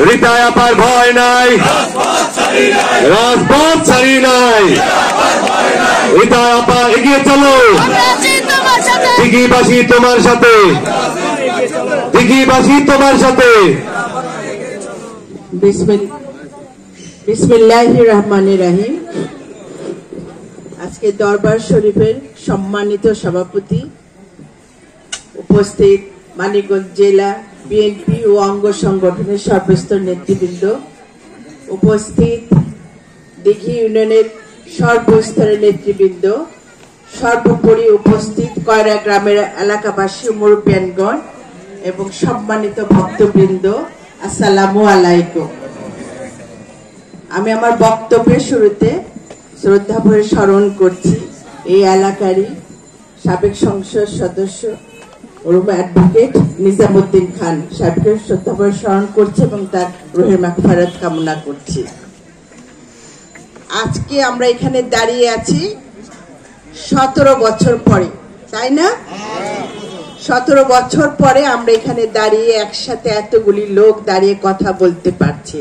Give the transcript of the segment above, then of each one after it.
রিতায় আপার ভয় নাই, রাজপথ ছাড়ি নাই। রিতায় আপা এগিয়ে চলো, দিঘিবাসী তোমার সাথে, দিঘিবাসী তোমার সাথে। বিসমিল্লাহির রহমানির রহিম। আজকে দরবার শরীফের সম্মানিত সভাপতি, উপস্থিত মানিকগঞ্জ জেলা বিএনপি ও অঙ্গ সংগঠনের সর্বস্তর নেতৃবৃন্দ, উপস্থিত দিঘি ইউনিয়নের সর্বস্তরের নেতৃবৃন্দ, সর্বোপরি উপস্থিত কয়রা গ্রামের এলাকাবাসী, মুরব্বিয়ানগণ এবং সম্মানিত ভক্তবৃন্দ, আসসালামু আলাইকুম। আমি আমার বক্তব্যের শুরুতে শ্রদ্ধা ভরে স্মরণ করছি এই এলাকারই সাবেক সংসদ সদস্য অ্যাডভোকেট নিজামুদ্দিন খান সাহেবকে শ্রদ্ধা ভরে স্মরণ করছি এবং তার রুহের মাগফিরাত কামনা করছি। আজকে আমরা এখানে দাঁড়িয়ে আছি 17 বছর পরে, তাই না? 17 বছর পরে আমরা এখানে দাঁড়িয়ে একসাথে এতগুলি লোক দাঁড়িয়ে কথা বলতে পারছি।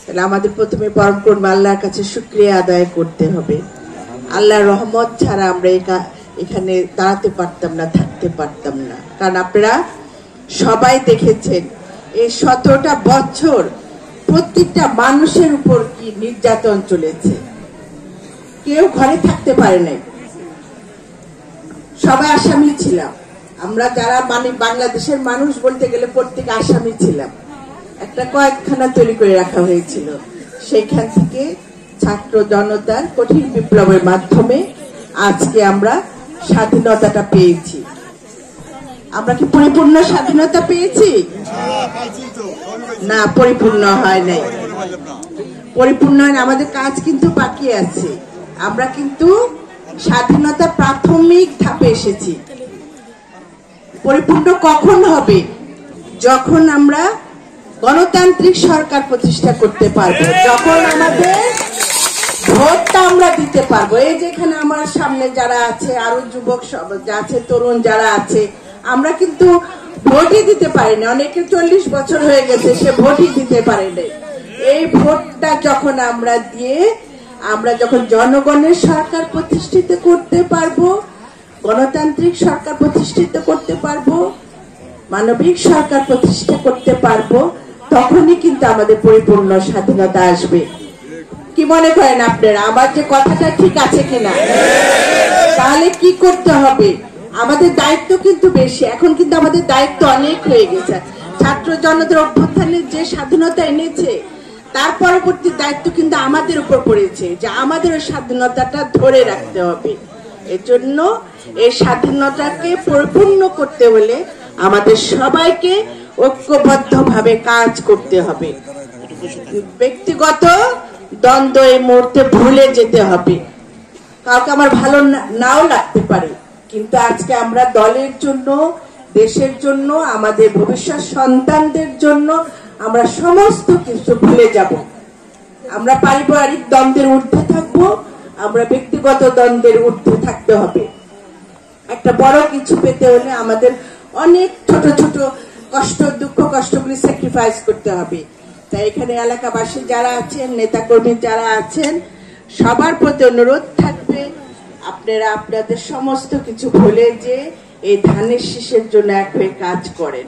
তাহলে আমাদের প্রথমে পরম করুণা আল্লাহর কাছে শুকরিয়া আদায় করতে হবে। আল্লাহর রহমত ছাড়া আমরা এখানে দাঁড়াতে পারতাম না, থাকতে পারতাম না। কারণ আপনারা সবাই দেখেছেন এই 17টা বছর প্রত্যেকটা মানুষের উপর কি নির্যাতন চলেছে। কেউ ঘরে থাকতে পারে নাই, সবাই আসামি ছিলাম আমরা। যারা বাংলাদেশের মানুষ বলতে গেলে প্রত্যেক আসামি ছিলাম। একটা কয়েকখানা তৈরি করে রাখা হয়েছিল। সেইখান থেকে ছাত্র জনতার কঠিন বিপ্লবের মাধ্যমে আজকে আমরা স্বাধীনতাটা পেয়েছি। আমরা কি পরিপূর্ণ স্বাধীনতা পেয়েছি? না, পরিপূর্ণ হয় নাই। পরিপূর্ণ হয় না, আমাদের কাজ কিন্তু বাকি আছে। আমরা কিন্তু স্বাধীনতা প্রাথমিক ধাপে এসেছি। পরিপূর্ণ কখন হবে? যখন আমরা গণতান্ত্রিক সরকার প্রতিষ্ঠা করতে পারবো, যখন আমাদের ভোটটা আমরা দিতে পারবো। এই যেখানে আমার সামনে যারা আছে, আরো যুবক আছে, তরুণ যারা আছে, আমরা কিন্তু ভোটই দিতে পারিনি। অনেকে 40 বছর হয়ে গেছে, সে ভোটই দিতে পারেনি। এই ভোটটা যখন আমরা দিয়ে আমরা যখন জনগণের সরকার প্রতিষ্ঠিত করতে পারবো, গণতান্ত্রিক সরকার প্রতিষ্ঠিত করতে পারবো, মানবিক সরকার প্রতিষ্ঠা করতে পারবো, তখনই কিন্তু আমাদের পরিপূর্ণ স্বাধীনতা আসবে। কি মনে করেন আপনারা? আমার যে কথাটা ঠিক আছে কিনা? তাহলে কি করতে হবে? আমাদের দায়িত্ব কিন্তু বেশি। এখন কিন্তু আমাদের দায়িত্ব অনেক হয়ে গেছে। ছাত্র জনতার অভ্যুত্থানের যে স্বাধীনতা এনেছে, তার পরবর্তী দায়িত্ব কিন্তু আমাদের উপর পড়েছে যে আমাদের স্বাধীনতাটা ধরে রাখতে হবে। এজন্য এই স্বাধীনতাকে পরিপূর্ণ করতে হলে আমাদের সবাইকে ঐক্যবদ্ধভাবে কাজ করতে হবে। ব্যক্তিগত দ্বন্দ্ব এই মুহূর্তে ভুলে যেতে হবে। কাউকে আমার ভালো নাও লাগতে পারে, কিন্তু আজকে আমরা দলের জন্য, দেশের জন্য, আমাদের ভবিষ্যৎ সন্তানদের জন্য আমরা সমস্ত কিছু ভুলে যাব। আমরা পারিবারিক দ্বন্দ্বের ঊর্ধ্বে থাকবো, আমরা ব্যক্তিগত দ্বন্দ্বের ঊর্ধ্বে থাকতে হবে। একটা বড় কিছু পেতে হলে আমাদের অনেক ছোট ছোট কষ্ট, দুঃখ, কষ্টগুলি স্যাক্রিফাইস করতে হবে। তাই এখানে এলাকাবাসী যারা আছেন, নেতাকর্মী যারা আছেন, সবার প্রতি অনুরোধ থাকবে আপনারা আপনাদের সমস্ত কিছু ভুলে যে এই ধানের শীষের জন্য এক হয়ে কাজ করেন।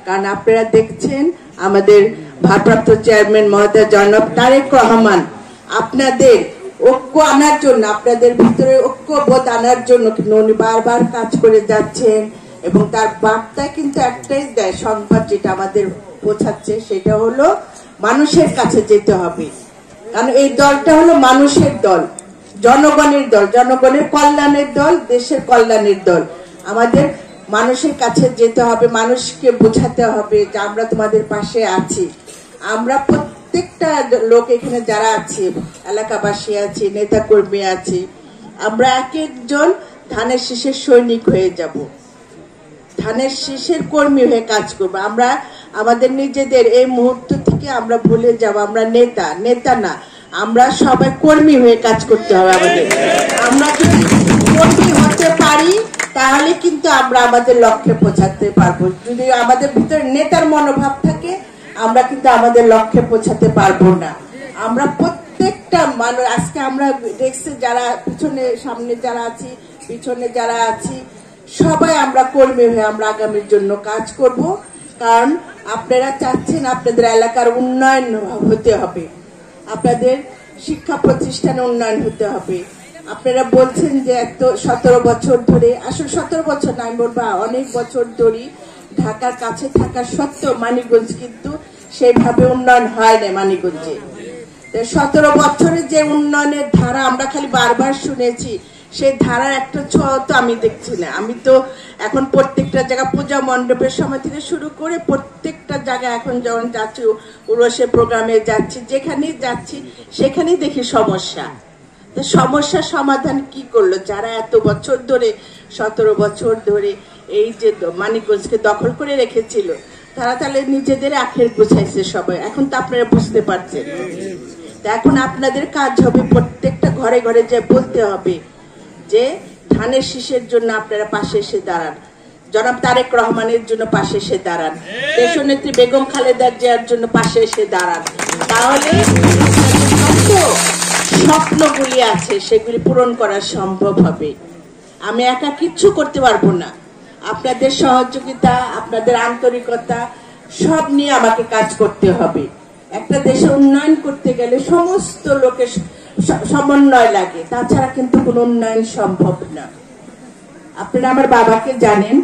কারণ আপনারা দেখছেন আমাদের ভারপ্রাপ্ত চেয়ারম্যান মহোদয় জনাব তারেক রহমান আপনাদের ঐক্য আনার জন্য, আপনাদের ভিতরে ঐক্যবোধ আনার জন্য কিন্তু উনি বারবার কাজ করে যাচ্ছেন। এবং তার বার্তা কিন্তু একটাই দেয়, সংবাদ যেটা আমাদের পৌঁছাচ্ছে, সেটা হলো মানুষের কাছে যেতে হবে। কারণ এই দলটা হলো মানুষের দল, জনগণের দল, জনগণের কল্যাণের দল, দেশের কল্যাণের দল। আমাদের মানুষের কাছে যেতে হবে, মানুষকে বোঝাতে হবে যে আমরা তোমাদের পাশে আছি। আমরা প্রত্যেকটা লোক এখানে যারা আছি, এলাকাবাসী আছি, নেতা কর্মী আছি, আমরা এক একজন ধানের শীষের সৈনিক হয়ে যাব, ধানের শীষের কর্মী হয়ে কাজ করবো। আমরা আমাদের নিজেদের এই মুহূর্ত থেকে আমরা ভুলে যাব আমরা নেতা না, আমরা সবাই কর্মী হয়ে কাজ করতে হবে আমাদের। আমরা যদি কর্মী হতে পারি তাহলে কিন্তু আমরা আমাদের লক্ষ্যে পৌঁছাতে পারবো। যদি আমাদের ভিতরে নেতার মনোভাব থাকে, আমরা কিন্তু আমাদের লক্ষ্যে পৌঁছাতে পারবো না। আমরা প্রত্যেকটা মানুষ আজকে আমরা দেখছি যারা পিছনে সামনে যারা আছি পিছনে যারা আছি সবাই আমরা কর্মী হয়ে আমরা আগামীর জন্য কাজ করব। কারণ আপনারা চাচ্ছেন আপনাদের এলাকার উন্নয়ন হতে হবে, আপনাদের শিক্ষা প্রতিষ্ঠানে উন্নয়ন হতে হবে। আপনারা বলছেন যে 17 বছর ধরে, আসলে 17 বছর না, আমি বলবো অনেক বছর ধরে ঢাকার কাছে থাকা সত্ত্বেও মানিকগঞ্জ কিন্তু সেইভাবে উন্নয়ন হয় না। মানিকগঞ্জে 17 বছরের যে উন্নয়নের ধারা আমরা খালি বারবার শুনেছি, সেই ধারার একটা ছোঁয়া তো আমি দেখছি না। আমি তো এখন প্রত্যেকটা জায়গা পূজা মণ্ডপের সময় থেকে শুরু করে প্রত্যেকটা জায়গায় এখন যখন যাচ্ছি, উরসের প্রোগ্রামে যাচ্ছি, যেখানেই যাচ্ছি সেখানেই দেখি সমস্যা। সমস্যার সমাধান কি করলো যারা এত বছর ধরে 17 বছর ধরে এই যে মানিকগঞ্জকে দখল করে রেখেছিল, তারা তাহলে নিজেদের আখের গুছাইছে সবাই। এখন তো আপনারা বুঝতে পারছেন। এখন আপনাদের কাজ হবে প্রত্যেকটা ঘরে ঘরে যে বলতে হবে যে ধানের শীষের জন্য আপনারা পাশে এসে দাঁড়ান, জনাব তারেক রহমানের জন্য পাশে এসে দাঁড়ান, দেশনেত্রী বেগম খালেদা জিয়ার জন্য পাশে এসে দাঁড়ান। তাহলে স্বপ্নগুলি আছে সেগুলি পূরণ করা সম্ভব হবে। আমি একা কিচ্ছু করতে পারবো না, আপনাদের সহযোগিতা আপনাদের আন্তরিকতা সব নিয়ে আমাকে কাজ করতে হবে। একটা দেশে উন্নয়ন করতে গেলে সমস্ত লোকের সমন্বয় লাগে, তাছাড়া কিন্তু কোনো উন্নয়ন সম্ভব না। আপনারা আমার বাবাকে জানেন,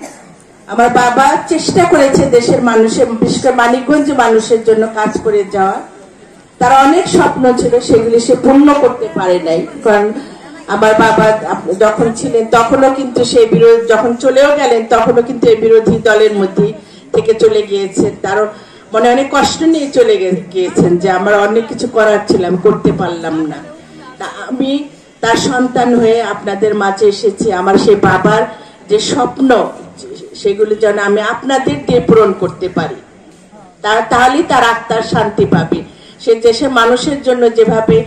আমার বাবা চেষ্টা করেছে দেশের মানুষের, বিশেষ করে মানিকগঞ্জ মানুষের জন্য কাজ করে যাওয়া। তার অনেক স্বপ্ন ছিল, সেগুলি সে পূর্ণ করতে পারে নাই। কারণ আমার বাবা যখন ছিলেন তখনও কিন্তু সেই বিরোধী, যখন চলেও গেলেন তখনও কিন্তু এই বিরোধী দলের মধ্যে থেকে চলে গিয়েছেন। তারও মনে অনেক কষ্ট নিয়ে চলে গিয়েছেন যে আমার অনেক কিছু করার ছিল, আমি করতে পারলাম না। তা আমি তার সন্তান হয়ে আপনাদের মাঝে এসেছি। আমার সেই বাবার যে স্বপ্ন সেগুলি যেন আমি আপনাদের দিয়ে পূরণ করতে পারি, তাহলেই তার আত্মার শান্তি পাবে। সে দেশের মানুষের জন্য যেভাবে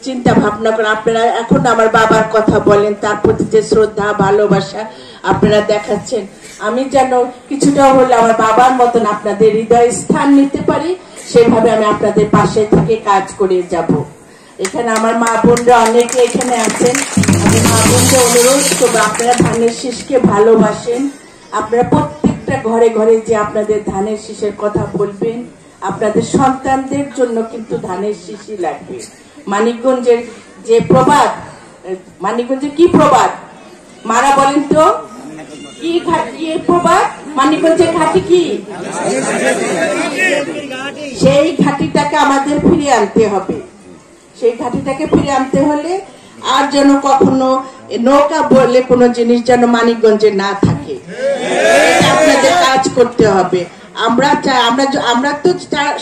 চিন্তা ভাবনা করে আপনারা এখন আমার বাবার কথা বলেন, তার প্রতি যে শ্রদ্ধা ভালোবাসা আপনারা দেখাচ্ছেন, আমি যেন কিছুটা হলে আমার বাবার মতন আপনাদের হৃদয়ে স্থান নিতে পারি, সেভাবে আমি আপনাদের পাশে থেকে কাজ করে যাব। এখানে আমার মা বোনরা অনেকে এখানে আছেন, আমি মা বোনকে অনুরোধ করবো আপনারা ধানের শীষকে ভালোবাসেন, আপনারা প্রত্যেকটা ঘরে ঘরে যে আপনাদের ধানের শীষের কথা বলবেন। আপনাদের সন্তানদের জন্য কিন্তু ধানের শীষই লাগবে। মানিকগঞ্জের যে প্রবাদ, মানিকগঞ্জের কি প্রবাদ মারা বলেন তো, কি ঘাটি প্রবাদ, মানিকগঞ্জের ঘাটি কি? সেই ঘাটিটাকে আমাদের ফিরিয়ে আনতে হবে। সেই ঘাটিটাকে ফিরে আনতে হলে আর যেন কখনো নৌকা বলে কোনো জিনিস যেন মানিকগঞ্জে না থাকে, আপনাদের কাজ করতে হবে। আমরা তো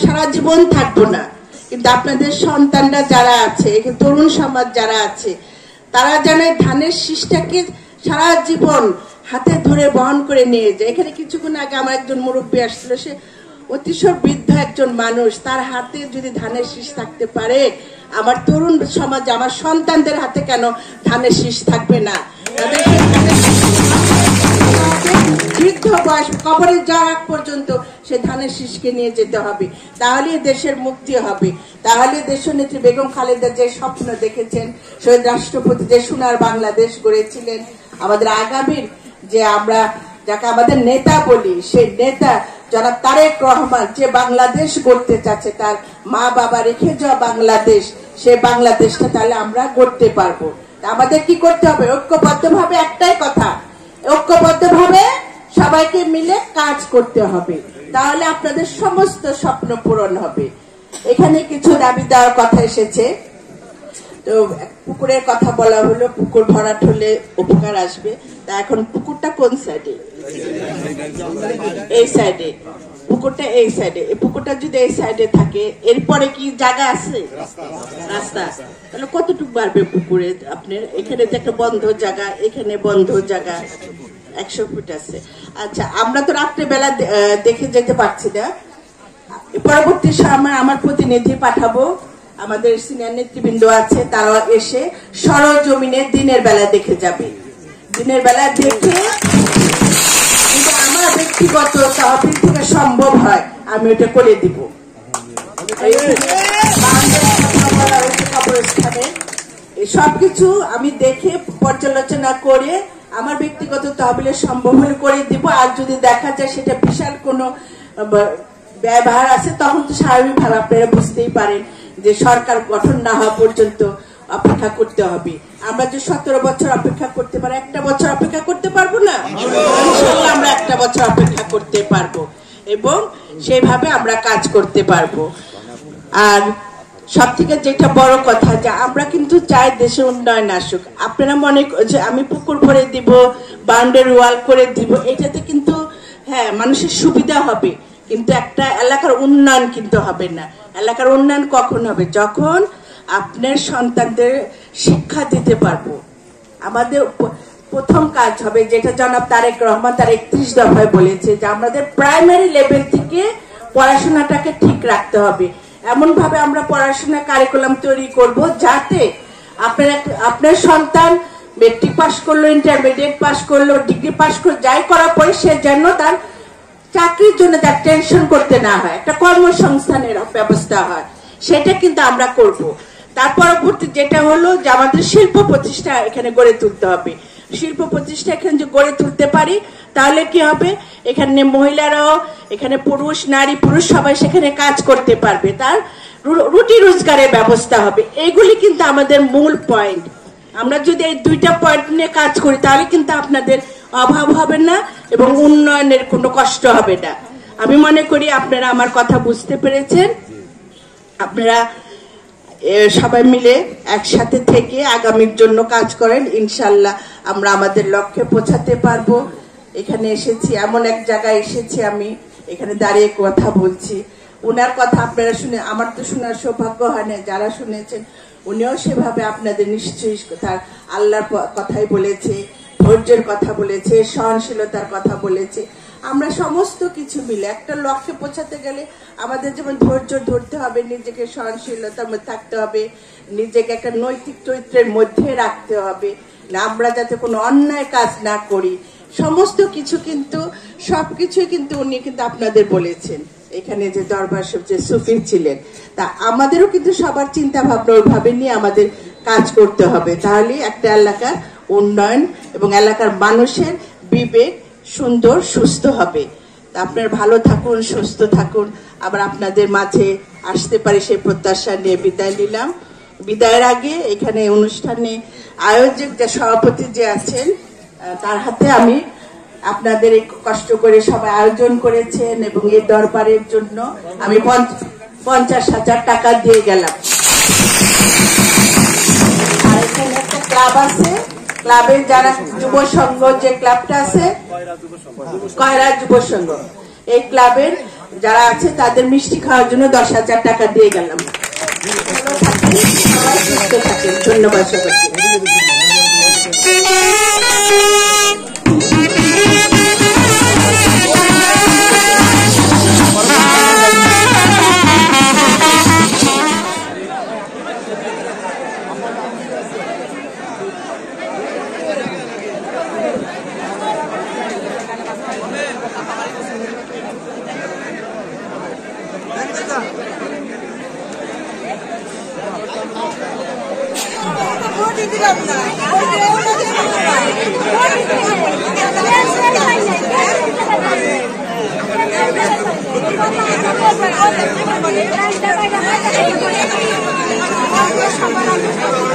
সারা জীবন থাকবো না, কিন্তু আপনাদের সন্তানরা যারা আছে, তরুণ সমাজ যারা আছে, তারা যেন ধানের শীষটাকে সারা জীবন হাতে ধরে বহন করে নিয়ে যায়। এখানে কিছুক্ষণ আগে আমার একজন মুরব্বী আসছিল, সে অতিশয় বৃদ্ধ একজন মানুষ, তার হাতে যদি ধানের শীষ থাকতে পারে, আমার তরুণ সমাজ আমার সন্তানদের হাতে কেন ধানের শীষ থাকবে না? তাদের বৃদ্ধ বয়স কবরে যাওয়ার আগ পর্যন্ত সে ধানের শীষকে নিয়ে যেতে হবে, তাহলে দেশের মুক্তি হবে। তাহলে দেশনেত্রী বেগম খালেদা যে স্বপ্ন দেখেছেন, শহীদ রাষ্ট্রপতি যে সোনার বাংলাদেশ গড়েছিলেন, আমাদের আগামীর যে আমরা যাকে আমাদের নেতা বলি, সেই নেতা জনাব তারেক রহমান যে বাংলাদেশ গড়তে চাচ্ছে, তার মা বাবা রেখে যাওয়া বাংলাদেশ, সে বাংলাদেশটা তাহলে আমরা গড়তে পারবো। আমাদের কি করতে হবে? ঐক্যবদ্ধভাবে, একটাই কথা, ঐক্যবদ্ধভাবে সবাইকে মিলে কাজ করতে হবে, তাহলে আপনাদের সমস্ত স্বপ্ন পূরণ হবে। এখানে কিছু দাবি দেওয়ার কথা এসেছে, তো পুকুরের কথা বলা হলো, পুকুর ভরাট হলে উপকার আসবে। তা এখন পুকুরটা কোন সাইডে? এই সাইডে পুকুরটা, এই সাইডে। এই পুকুরটা যদি এই সাইডে থাকে, এরপরে কি জায়গা আছে? রাস্তা। তাহলে কতটুকু বাড়বে পুকুরে? আপনার এখানে যে একটা বন্ধ জায়গা, এখানে বন্ধ জায়গা 100 ফুট আছে। আচ্ছা, আমরা তো রাত্রেবেলা দেখে যেতে পারছি না, পরবর্তী সময় আমার প্রতিনিধি পাঠাবো, আমাদের সিনিয়র নেতৃবৃন্দ আছে, তারা এসে সরজমিনে দিনের বেলা দেখে যাবে। দিনের বেলা দেখে যদি আমার ব্যক্তিগত তহবিল থেকে সম্ভব হয়, আমি ওটা করে দিব। কবরস্থানে সবকিছু আমি দেখে পর্যালোচনা করে আমার ব্যক্তিগত তহবিলের সম্ভব হলে করে দিব। আর যদি দেখা যায় সেটা বিশাল কোনো ব্যবহার আছে তখন তো স্বাভাবিকভাবে আপনারা বুঝতেই পারেন যে সরকার গঠন না হওয়া পর্যন্ত অপেক্ষা করতে হবে। আমরা যে 17 বছর অপেক্ষা করতে পারি, একটা বছর অপেক্ষা করতে পারবো না? ইনশাআল্লাহ আমরা একটা বছর অপেক্ষা করতে পারবো এবং সেভাবে আমরা কাজ করতে পারবো। আর সব থেকে যেটা বড় কথা যে আমরা কিন্তু চাই দেশের উন্নয়ন আসুক। আপনারা মনে যে আমি পুকুর ভরে দিব, বাউন্ডারি ওয়াল করে দিব, এটাতে কিন্তু হ্যাঁ মানুষের সুবিধা হবে, কিন্তু একটা এলাকার উন্নয়ন কিন্তু হবে না। এলাকার উন্নয়ন কখন হবে? যখন আপনার সন্তানদের শিক্ষা দিতে পারবো। আমাদের প্রথম কাজ হবে যেটা জনাব তারেক রহমান তার 31 দফায় বলেছে যে আমাদের প্রাইমারি লেভেল থেকে পড়াশোনাটাকে ঠিক রাখতে হবে। এমন ভাবে আমরা পড়াশোনা কারিকুলাম তৈরি করব যাতে আপনার সন্তান মেট্রিক পাস করলো, ইন্টারমিডিয়েট পাস করলো, ডিগ্রি পাস করলো, যাই করার পরে সে যেন তার চাকরির জন্য তার টেনশন করতে না হয়, একটা কর্মসংস্থানের ব্যবস্থা হয়, সেটা কিন্তু আমরা করব। তার পরবর্তী যেটা হলো যে আমাদের শিল্প প্রতিষ্ঠা এখানে গড়ে তুলতে হবে। শিল্প প্রতিষ্ঠা এখানে যে গড়ে তুলতে পারি তাহলে কি হবে, এখানে মহিলারাও, এখানে পুরুষ নারী পুরুষ সবাই সেখানে কাজ করতে পারবে, তার রুটি রোজগারের ব্যবস্থা হবে। এগুলি কিন্তু আমাদের মূল পয়েন্ট। আমরা যদি এই দুইটা পয়েন্ট নিয়ে কাজ করি তাহলে কিন্তু আপনাদের অভাব হবে না এবং উন্নয়নের কোনো কষ্ট হবে না। আমি মনে করি আপনারা আমার কথা বুঝতে পেরেছেন। আপনারা সবাই মিলে একসাথে থেকে আগামীর জন্য কাজ করেন, ইনশাল্লাহ আমরা আমাদের লক্ষ্যে পৌঁছাতে পারবো। এখানে এসেছি, এমন এক জায়গায় এসেছি, আমি এখানে দাঁড়িয়ে কথা বলছি, উনার কথা আপনারা শুনে আমার তো শোনার সৌভাগ্য হয় না, যারা শুনেছেন উনিও সেভাবে আপনাদের নিশ্চয়ই তার আল্লাহর কথাই বলেছে, ধৈর্যের কথা বলেছে, সহনশীলতার কথা বলেছে। আমরা সমস্ত কিছু মিলে একটা লক্ষ্যে পৌঁছাতে গেলে আমাদের যেমন ধৈর্য ধরতে হবে, নিজেকে সহনশীলতার মধ্যে থাকতে হবে, নিজেকে একটা নৈতিক চরিত্রের মধ্যে রাখতে হবে, না আমরা যাতে কোনো অন্যায় কাজ না করি। সমস্ত কিছু কিন্তু সবকিছুই কিন্তু উনি কিন্তু আপনাদের বলেছেন। এখানে যে দরবার যে সুফি ছিলেন, তা আমাদেরও কিন্তু সবার চিন্তা ভাবনা ওইভাবে নিয়ে আমাদের কাজ করতে হবে, তাহলে একটা এলাকার উন্নয়ন এবং এলাকার মানুষের বিবেক সুন্দর সুস্থ হবে। আপনারা ভালো থাকুন, সুস্থ থাকুন, আবার আপনাদের মাঝে আসতে পারি সেই প্রত্যাশা নিয়ে বিদায় নিলাম। বিদায়ের আগে এখানে অনুষ্ঠানে আয়োজক যে সভাপতি যে আছেন তার হাতে আমি আপনাদের কষ্ট করে সবাই আয়োজন করেছেন এবং এই দরবারের জন্য আমি 50,000 টাকা দিয়ে গেলাম। আর এখানে একটা ক্লাব আছে, ক্লাবের যারা যুব সংঘ যে ক্লাবটা আছে কয়রা যুব সংঘ, এই ক্লাবের যারা আছে তাদের মিষ্টি খাওয়ার জন্য 10,000 টাকা দিয়ে গেলাম। সবাই সুস্থ থাকেন, ধন্যবাদ সবাইকে। সবার